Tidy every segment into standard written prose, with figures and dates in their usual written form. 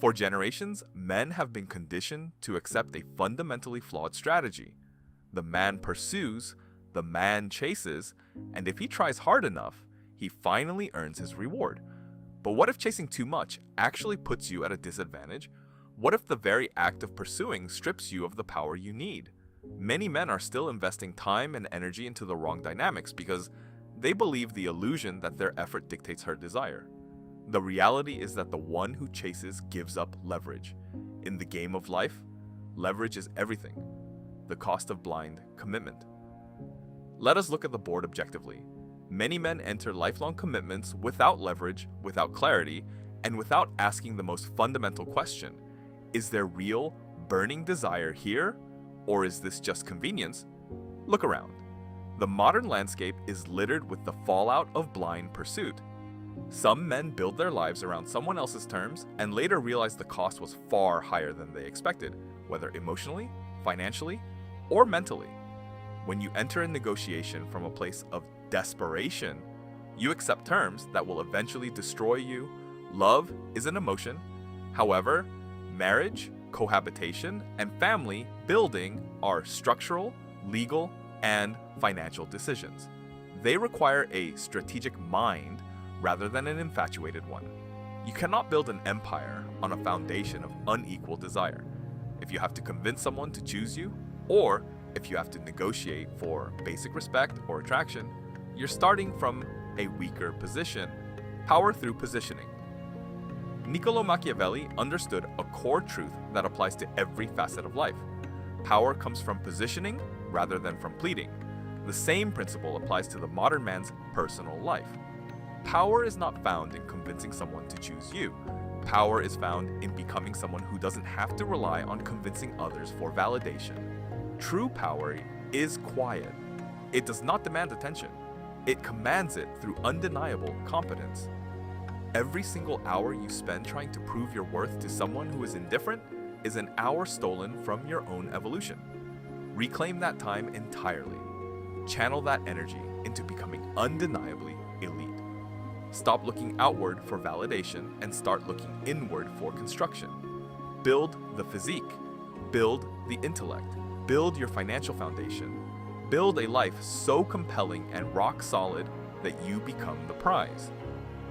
For generations, men have been conditioned to accept a fundamentally flawed strategy. The man pursues, the man chases, and if he tries hard enough, he finally earns his reward. But what if chasing too much actually puts you at a disadvantage? What if the very act of pursuing strips you of the power you need? Many men are still investing time and energy into the wrong dynamics because they believe the illusion that their effort dictates her desire. The reality is that the one who chases gives up leverage. In the game of life, leverage is everything. The cost of blind commitment. Let us look at the board objectively. Many men enter lifelong commitments without leverage, without clarity, and without asking the most fundamental question: is there real, burning desire here, or is this just convenience? Look around. The modern landscape is littered with the fallout of blind pursuit. Some men build their lives around someone else's terms and later realize the cost was far higher than they expected, whether emotionally, financially, or mentally. When you enter a negotiation from a place of desperation, you accept terms that will eventually destroy you. Love is an emotion. However, marriage, cohabitation, and family building are structural, legal, and financial decisions. They require a strategic mind rather than an infatuated one. You cannot build an empire on a foundation of unequal desire. If you have to convince someone to choose you, or if you have to negotiate for basic respect or attraction, you're starting from a weaker position. Power through positioning. Niccolo Machiavelli understood a core truth that applies to every facet of life. Power comes from positioning rather than from pleading. The same principle applies to the modern man's personal life. Power is not found in convincing someone to choose you. Power is found in becoming someone who doesn't have to rely on convincing others for validation. True power is quiet. It does not demand attention. It commands it through undeniable competence. Every single hour you spend trying to prove your worth to someone who is indifferent is an hour stolen from your own evolution. Reclaim that time entirely. Channel that energy into becoming undeniably elite. Stop looking outward for validation and start looking inward for construction. Build the physique. Build the intellect. Build your financial foundation. Build a life so compelling and rock solid that you become the prize.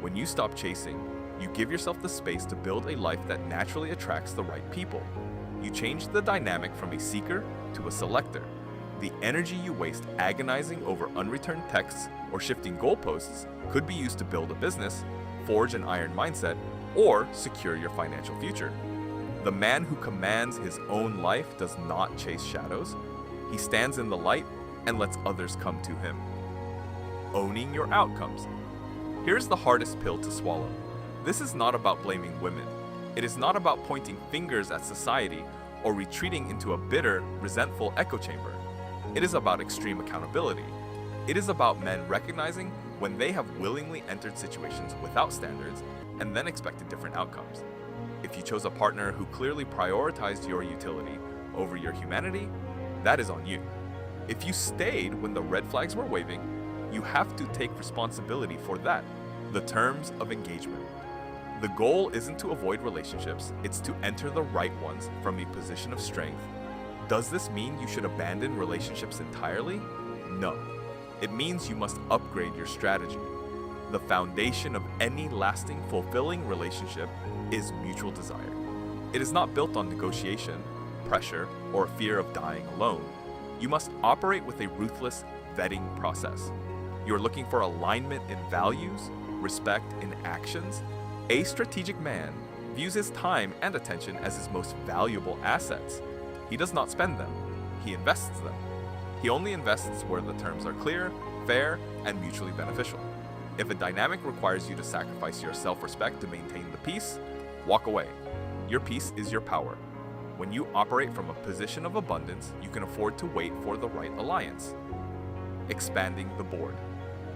When you stop chasing, you give yourself the space to build a life that naturally attracts the right people. You change the dynamic from a seeker to a selector. The energy you waste agonizing over unreturned texts or shifting goalposts could be used to build a business, forge an iron mindset, or secure your financial future. The man who commands his own life does not chase shadows. He stands in the light and lets others come to him. Owning your outcomes. Here's the hardest pill to swallow. This is not about blaming women. It is not about pointing fingers at society or retreating into a bitter, resentful echo chamber. It is about extreme accountability. It is about men recognizing when they have willingly entered situations without standards and then expected different outcomes. If you chose a partner who clearly prioritized your utility over your humanity, that is on you. If you stayed when the red flags were waving, you have to take responsibility for that. The terms of engagement. The goal isn't to avoid relationships, it's to enter the right ones from a position of strength. Does this mean you should abandon relationships entirely? No. It means you must upgrade your strategy. The foundation of any lasting, fulfilling relationship is mutual desire. It is not built on negotiation, pressure, or fear of dying alone. You must operate with a ruthless vetting process. You're looking for alignment in values, respect in actions. A strategic man views his time and attention as his most valuable assets. He does not spend them, he invests them. He only invests where the terms are clear, fair, and mutually beneficial. If a dynamic requires you to sacrifice your self-respect to maintain the peace, walk away. Your peace is your power. When you operate from a position of abundance, you can afford to wait for the right alliance. Expanding the board.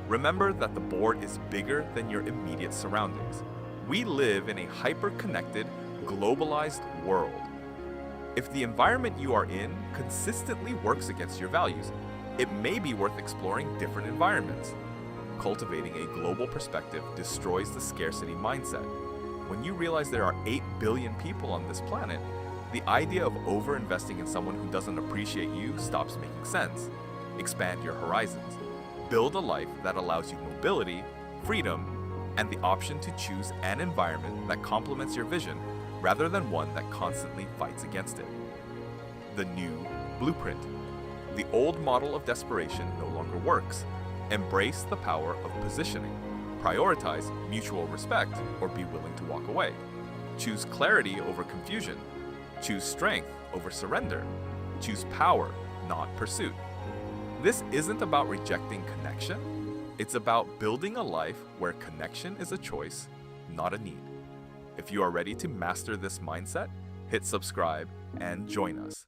Remember that the board is bigger than your immediate surroundings. We live in a hyper-connected, globalized world. If the environment you are in consistently works against your values, it may be worth exploring different environments. Cultivating a global perspective destroys the scarcity mindset. When you realize there are 8 billion people on this planet, the idea of over-investing in someone who doesn't appreciate you stops making sense. Expand your horizons. Build a life that allows you mobility, freedom, and the option to choose an environment that complements your vision rather than one that constantly fights against it. The new blueprint. The old model of desperation no longer works. Embrace the power of positioning. Prioritize mutual respect or be willing to walk away. Choose clarity over confusion. Choose strength over surrender. Choose power, not pursuit. This isn't about rejecting connection. It's about building a life where connection is a choice, not a need. If you are ready to master this mindset, hit subscribe and join us.